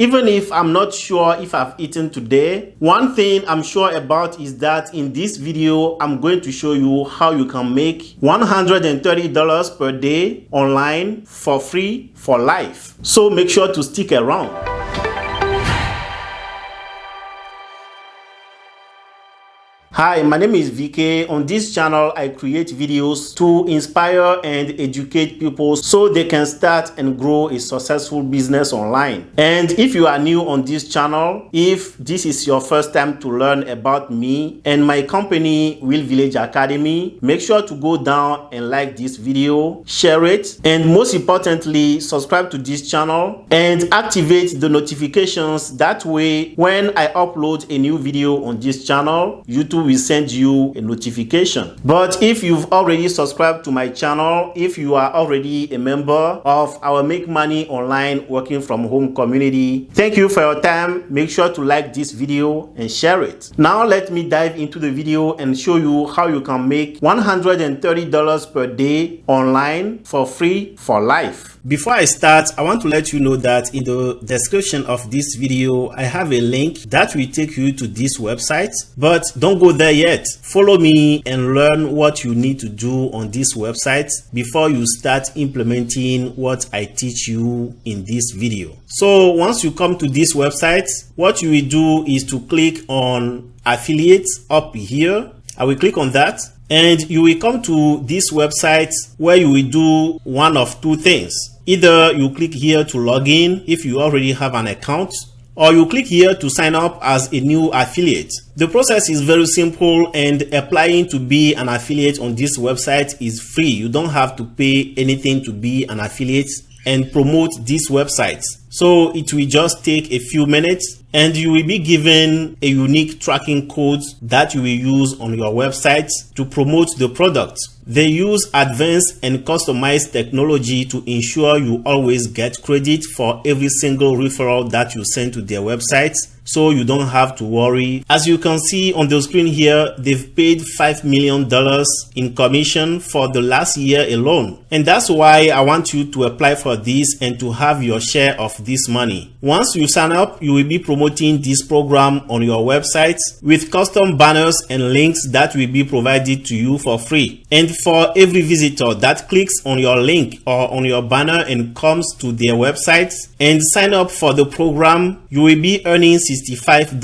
Even if I'm not sure if I've eaten today, one thing I'm sure about is that in this video, I'm going to show you how you can make $130 per day online for free for life. So make sure to stick around. Hi, my name is VK. On this channel, I create videos to inspire and educate people so they can start and grow a successful business online. And if you are new on this channel, if this is your first time to learn about me and my company, Will Village Academy, make sure to go down and like this video, share it, and most importantly, subscribe to this channel and activate the notifications. That way, when I upload a new video on this channel, YouTube will send you a notification. But if you've already subscribed to my channel, if you are already a member of our Make Money Online Working From Home community, thank you for your time. Make sure to like this video and share it. Now let me dive into the video and show you how you can make $130 per day online for free for life. Before I start, I want to let you know that in the description of this video, I have a link that will take you to this website, but don't go there yet. Follow me and learn what you need to do on this website before you start implementing what I teach you in this video. So once you come to this website, what you will do is to click on affiliates up here. I will click on that. And you will come to this website where you will do one of two things. Either you click here to log in if you already have an account, or you click here to sign up as a new affiliate. The process is very simple, and applying to be an affiliate on this website is free. You don't have to pay anything to be an affiliate and promote this website. So it will just take a few minutes and you will be given a unique tracking code that you will use on your website to promote the product. They use advanced and customized technology to ensure you always get credit for every single referral that you send to their website, so you don't have to worry. As you can see on the screen here, they've paid $5 million in commission for the last year alone. And that's why I want you to apply for this and to have your share of this money. Once you sign up, you will be promoting this program on your website with custom banners and links that will be provided to you for free. And for every visitor that clicks on your link or on your banner and comes to their website and sign up for the program, you will be earning $65.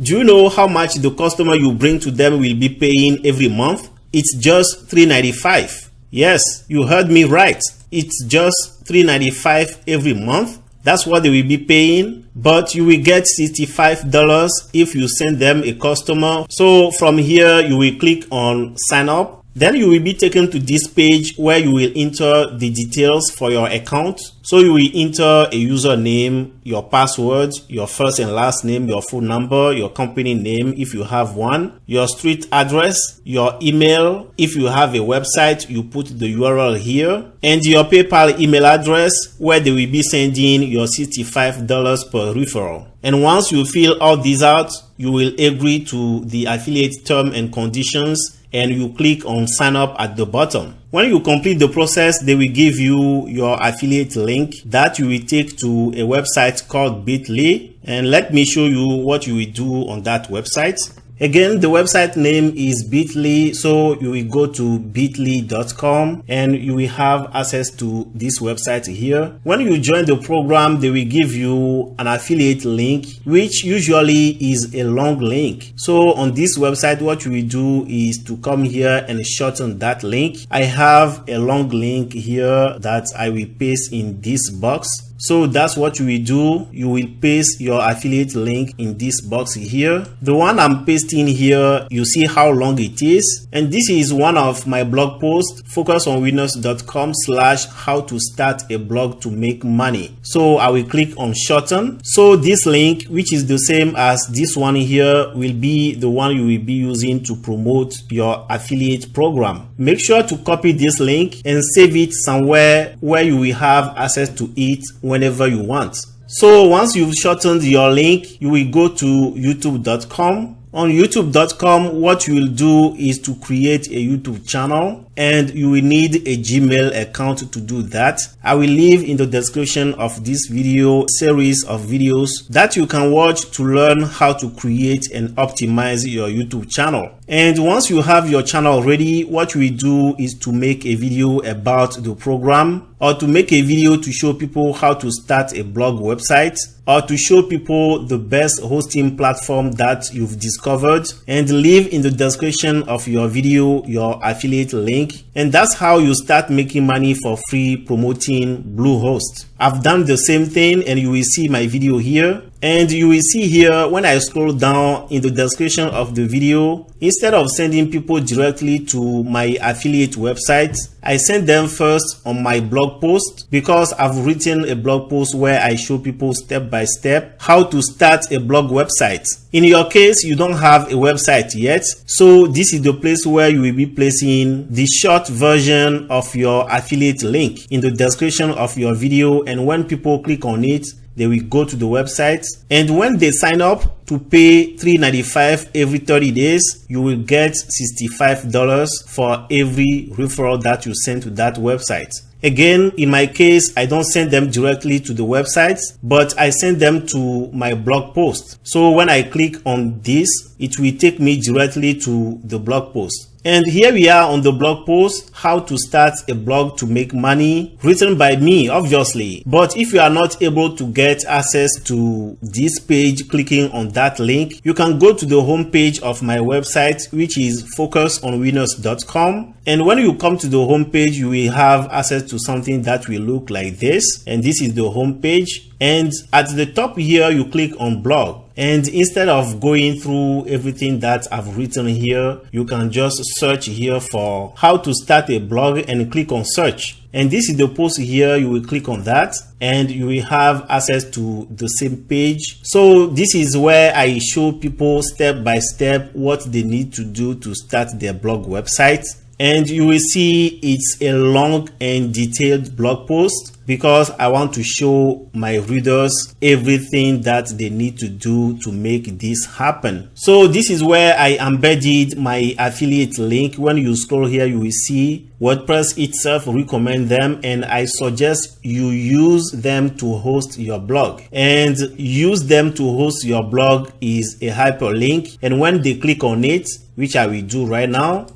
Do you know how much the customer you bring to them will be paying every month? It's just $3.95. Yes, you heard me right. It's just $3.95 every month. That's what they will be paying, but you will get $65 if you send them a customer. So from here, you will click on sign up. Then you will be taken to this page where you will enter the details for your account. So you will enter a username, your password, your first and last name, your phone number, your company name if you have one, your street address, your email. If you have a website, you put the URL here, and your PayPal email address where they will be sending your $65 per referral. And once you fill all these out, you will agree to the affiliate term and conditions, and you click on sign up at the bottom. When you complete the process, they will give you your affiliate link that you will take to a website called Bit.ly. And let me show you what you will do on that website. Again, the website name is Bit.ly, so you will go to bit.ly.com and you will have access to this website here. When you join the program, they will give you an affiliate link, which usually is a long link. So on this website, what you will do is to come here and shorten that link. I have a long link here that I will paste in this box. So that's what you will do. You will paste your affiliate link in this box here. The one I'm pasting here, you see how long it is. And this is one of my blog posts, focusonwinners.com/how to start a blog to make money. So I will click on shorten. So this link, which is the same as this one here, will be the one you will be using to promote your affiliate program. Make sure to copy this link and save it somewhere where you will have access to it whenever you want. So once you've shortened your link, you will go to youtube.com. On youtube.com, what you will do is to create a YouTube channel, and you will need a Gmail account to do that. I will leave in the description of this video series of videos that you can watch to learn how to create and optimize your YouTube channel. And once you have your channel ready, what we do is to make a video about the program, or to make a video to show people how to start a blog website, or to show people the best hosting platform that you've discovered, and leave in the description of your video your affiliate link. And that's how you start making money for free promoting Bluehost. I've done the same thing, and you will see my video here. And you will see here when I scroll down in the description of the video, instead of sending people directly to my affiliate website, I send them first on my blog post, because I've written a blog post where I show people step by step how to start a blog website. In your case, you don't have a website yet, so this is the place where you will be placing the short version of your affiliate link in the description of your video, and when people click on it, they will go to the website, and when they sign up to pay $3.95 every 30 days, you will get $65 for every referral that you send to that website. Again, in my case, I don't send them directly to the website, but I send them to my blog post. So when I click on this, it will take me directly to the blog post. And here we are on the blog post, how to start a blog to make money, written by me, obviously. But if you are not able to get access to this page clicking on that link, you can go to the home page of my website, which is focusonwinners.com. And when you come to the home page, you will have access to something that will look like this. And this is the home page. And at the top here, you click on blog. And instead of going through everything that I've written here, you can just search here for how to start a blog and click on search. And this is the post here. You will click on that and you will have access to the same page. So this is where I show people step by step what they need to do to start their blog website. And you will see it's a long and detailed blog post, because I want to show my readers everything that they need to do to make this happen. So this is where I embedded my affiliate link. When you scroll here, you will see WordPress itself recommend them, and I suggest you use them to host your blog. And use them to host your blog is a hyperlink, and when they click on it, which I will do right now,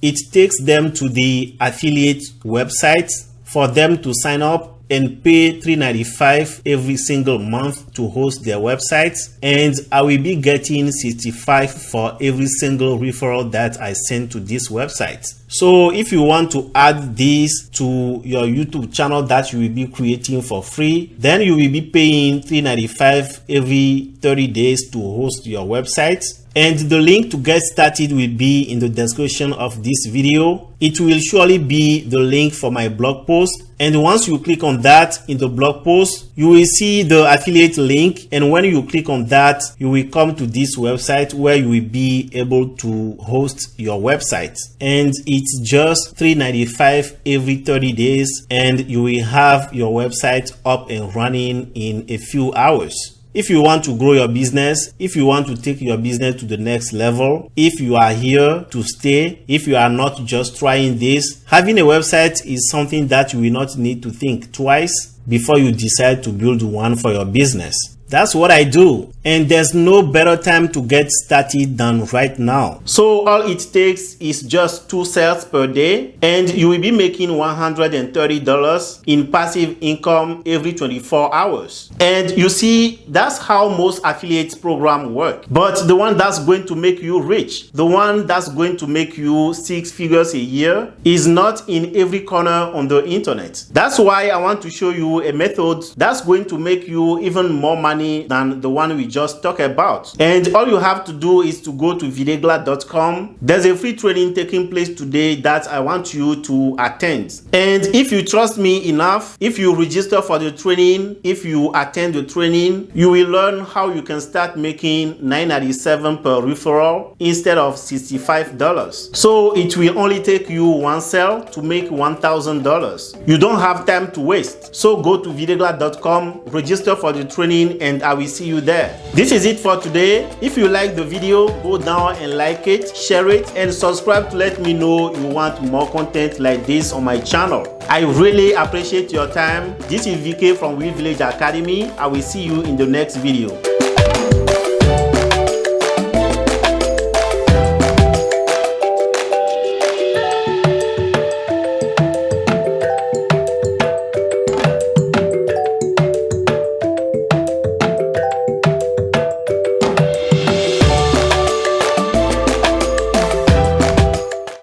it takes them to the affiliate website for them to sign up and pay $3.95 every single month to host their website. And I will be getting $65 for every single referral that I send to this website. So if you want to add this to your YouTube channel that you will be creating for free, then you will be paying $3.95 every 30 days to host your website. And the link to get started will be in the description of this video. It will surely be the link for my blog post. And once you click on that in the blog post, you will see the affiliate link. And when you click on that, you will come to this website where you will be able to host your website. And it's just $3.95 every 30 days. And you will have your website up and running in a few hours. If you want to grow your business, if you want to take your business to the next level, if you are here to stay, if you are not just trying this, having a website is something that you will not need to think twice before you decide to build one for your business. That's what I do. And there's no better time to get started than right now. So all it takes is just 2 sales per day, and you will be making $130 in passive income every 24 hours. And you see, that's how most affiliate programs work. But the one that's going to make you rich, the one that's going to make you 6 figures a year, is not in every corner on the internet. That's why I want to show you a method that's going to make you even more money than the one we just talked about. And all you have to do is to go to Videgla.com. There's a free training taking place today that I want you to attend. And if you trust me enough, if you register for the training, if you attend the training, you will learn how you can start making $9.97 per referral instead of $65. So it will only take you 1 sale to make $1,000. You don't have time to waste. So go to Videgla.com, register for the training, and I will see you there. This is it for today. If you like the video, go down and like it, share it, and subscribe to let me know you want more content like this on my channel. I really appreciate your time. This is VK from Village Academy. I will see you in the next video.